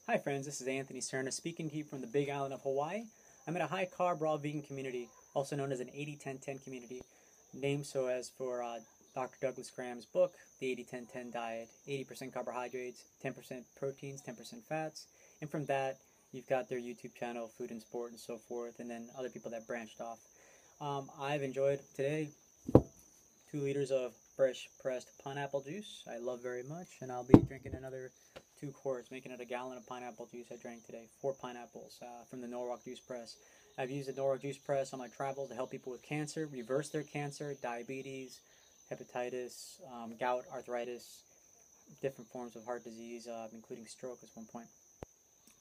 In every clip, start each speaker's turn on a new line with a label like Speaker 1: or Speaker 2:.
Speaker 1: Hi friends, this is Anthony Serna speaking to you from the Big Island of Hawaii. I'm in a high-carb raw vegan community, also known as an 80-10-10 community, named so as for Dr. Douglas Graham's book, The 80-10-10 Diet. 80% carbohydrates, 10% proteins, 10% fats, and from that you've got their YouTube channel, Food and Sport and so forth, and then other people that branched off. I've enjoyed today 2 liters of fresh pressed pineapple juice. I love very much, and I'll be drinking another 2 quarts, making it a gallon of pineapple juice I drank today. 4 pineapples from the Norwalk Juice Press. I've used the Norwalk Juice Press on my travels to help people with cancer, reverse their cancer, diabetes, hepatitis, gout, arthritis, different forms of heart disease, including stroke at one point.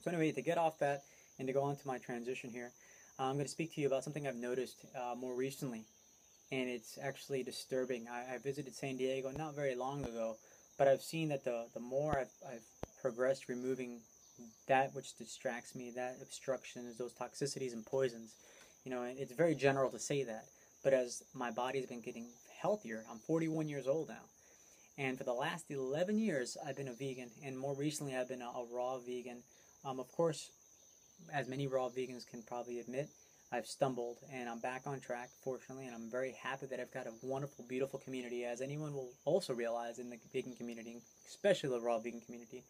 Speaker 1: So anyway, to get off that and to go on to my transition here, I'm going to speak to you about something I've noticed more recently, and it's actually disturbing. I visited San Diego not very long ago, but I've seen that the more I've progressed removing that which distracts me, that obstructions, those toxicities and poisons, and it's very general to say that, but as my body's been getting healthier, I'm 41 years old now, and for the last 11 years I've been a vegan, and more recently I've been a raw vegan. Of course, as many raw vegans can probably admit, I've stumbled, and I'm back on track, fortunately, and I'm very happy that I've got a wonderful, beautiful community, as anyone will also realize in the vegan community, especially the raw vegan community.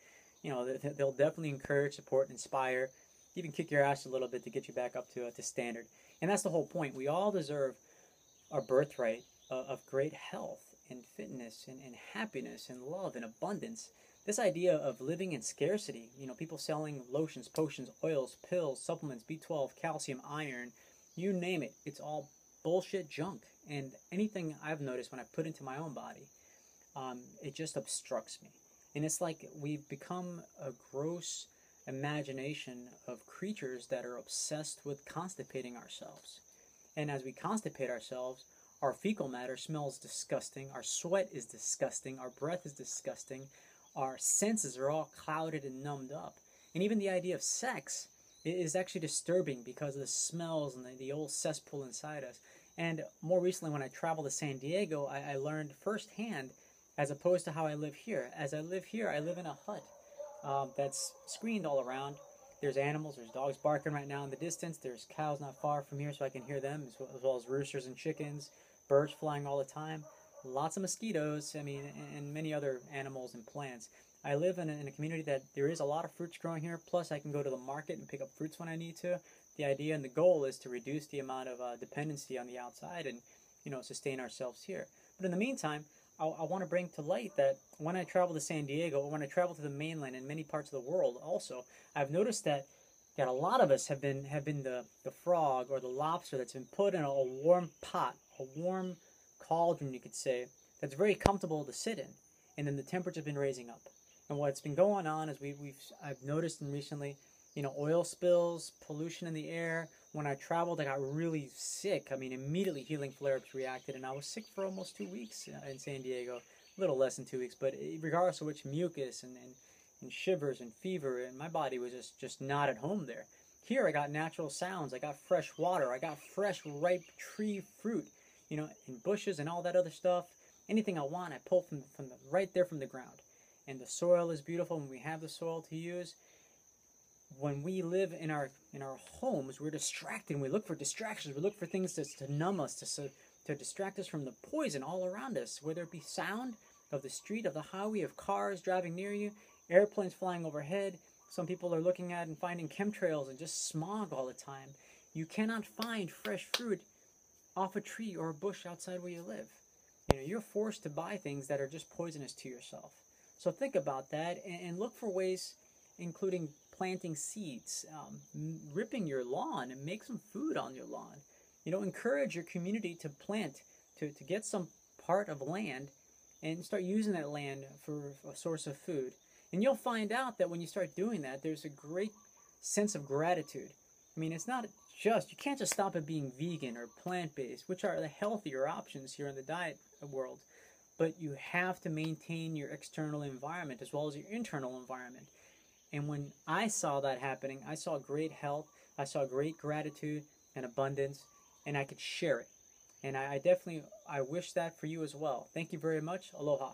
Speaker 1: They'll definitely encourage, support, inspire, even kick your ass a little bit to get you back up to standard. And that's the whole point. We all deserve our birthright of great health and fitness and happiness and love and abundance. This idea of living in scarcity, people selling lotions, potions, oils, pills, supplements, B12, calcium, iron, you name it, it's all bullshit junk. And anything I've noticed when I put into my own body, it just obstructs me. And it's like we've become a gross imagination of creatures that are obsessed with constipating ourselves. And as we constipate ourselves, our fecal matter smells disgusting, our sweat is disgusting, our breath is disgusting, our senses are all clouded and numbed up. And even the idea of sex is actually disturbing because of the smells and the old cesspool inside us. And more recently, when I traveled to San Diego, I learned firsthand, as opposed to how I live here. As I live here, I live in a hut that's screened all around. There's animals, there's dogs barking right now in the distance, there's cows not far from here so I can hear them, as well as roosters and chickens, birds flying all the time. Lots of mosquitoes, and many other animals and plants. I live in a community that there is a lot of fruits growing here, plus I can go to the market and pick up fruits when I need to. The idea and the goal is to reduce the amount of dependency on the outside and, sustain ourselves here. But in the meantime, I want to bring to light that when I travel to San Diego, or when I travel to the mainland and many parts of the world also, I've noticed that a lot of us have been the frog or the lobster that's been put in a warm pot, a warm cauldron, you could say, that's very comfortable to sit in, and then the temperature's been raising up. And what's been going on is I've noticed recently, oil spills, pollution in the air. When I traveled, I got really sick. Immediately healing flare-ups reacted, and I was sick for almost 2 weeks in San Diego, a little less than 2 weeks. But regardless of which, mucus and shivers and fever, and my body was just not at home there. Here, I got natural sounds. I got fresh water. I got fresh, ripe tree fruit. In bushes and all that other stuff. Anything I want, I pull from right there from the ground. And the soil is beautiful when we have the soil to use. When we live in our homes, we're distracted. We look for distractions. We look for things to numb us, to distract us from the poison all around us, whether it be sound of the street, of the highway, of cars driving near you, airplanes flying overhead. Some people are looking at and finding chemtrails and just smog all the time. You cannot find fresh fruit off a tree or a bush outside where you live. You're forced to buy things that are just poisonous to yourself. So think about that and look for ways, including planting seeds, ripping your lawn and make some food on your lawn. Encourage your community to plant, to get some part of land and start using that land for a source of food. And you'll find out that when you start doing that, there's a great sense of gratitude. It's not you can't just stop at being vegan or plant-based, which are the healthier options here in the diet world, but you have to maintain your external environment as well as your internal environment. And when I saw that happening, I saw great health, I saw great gratitude and abundance, and I could share it. And I wish that for you as well. Thank you very much. Aloha.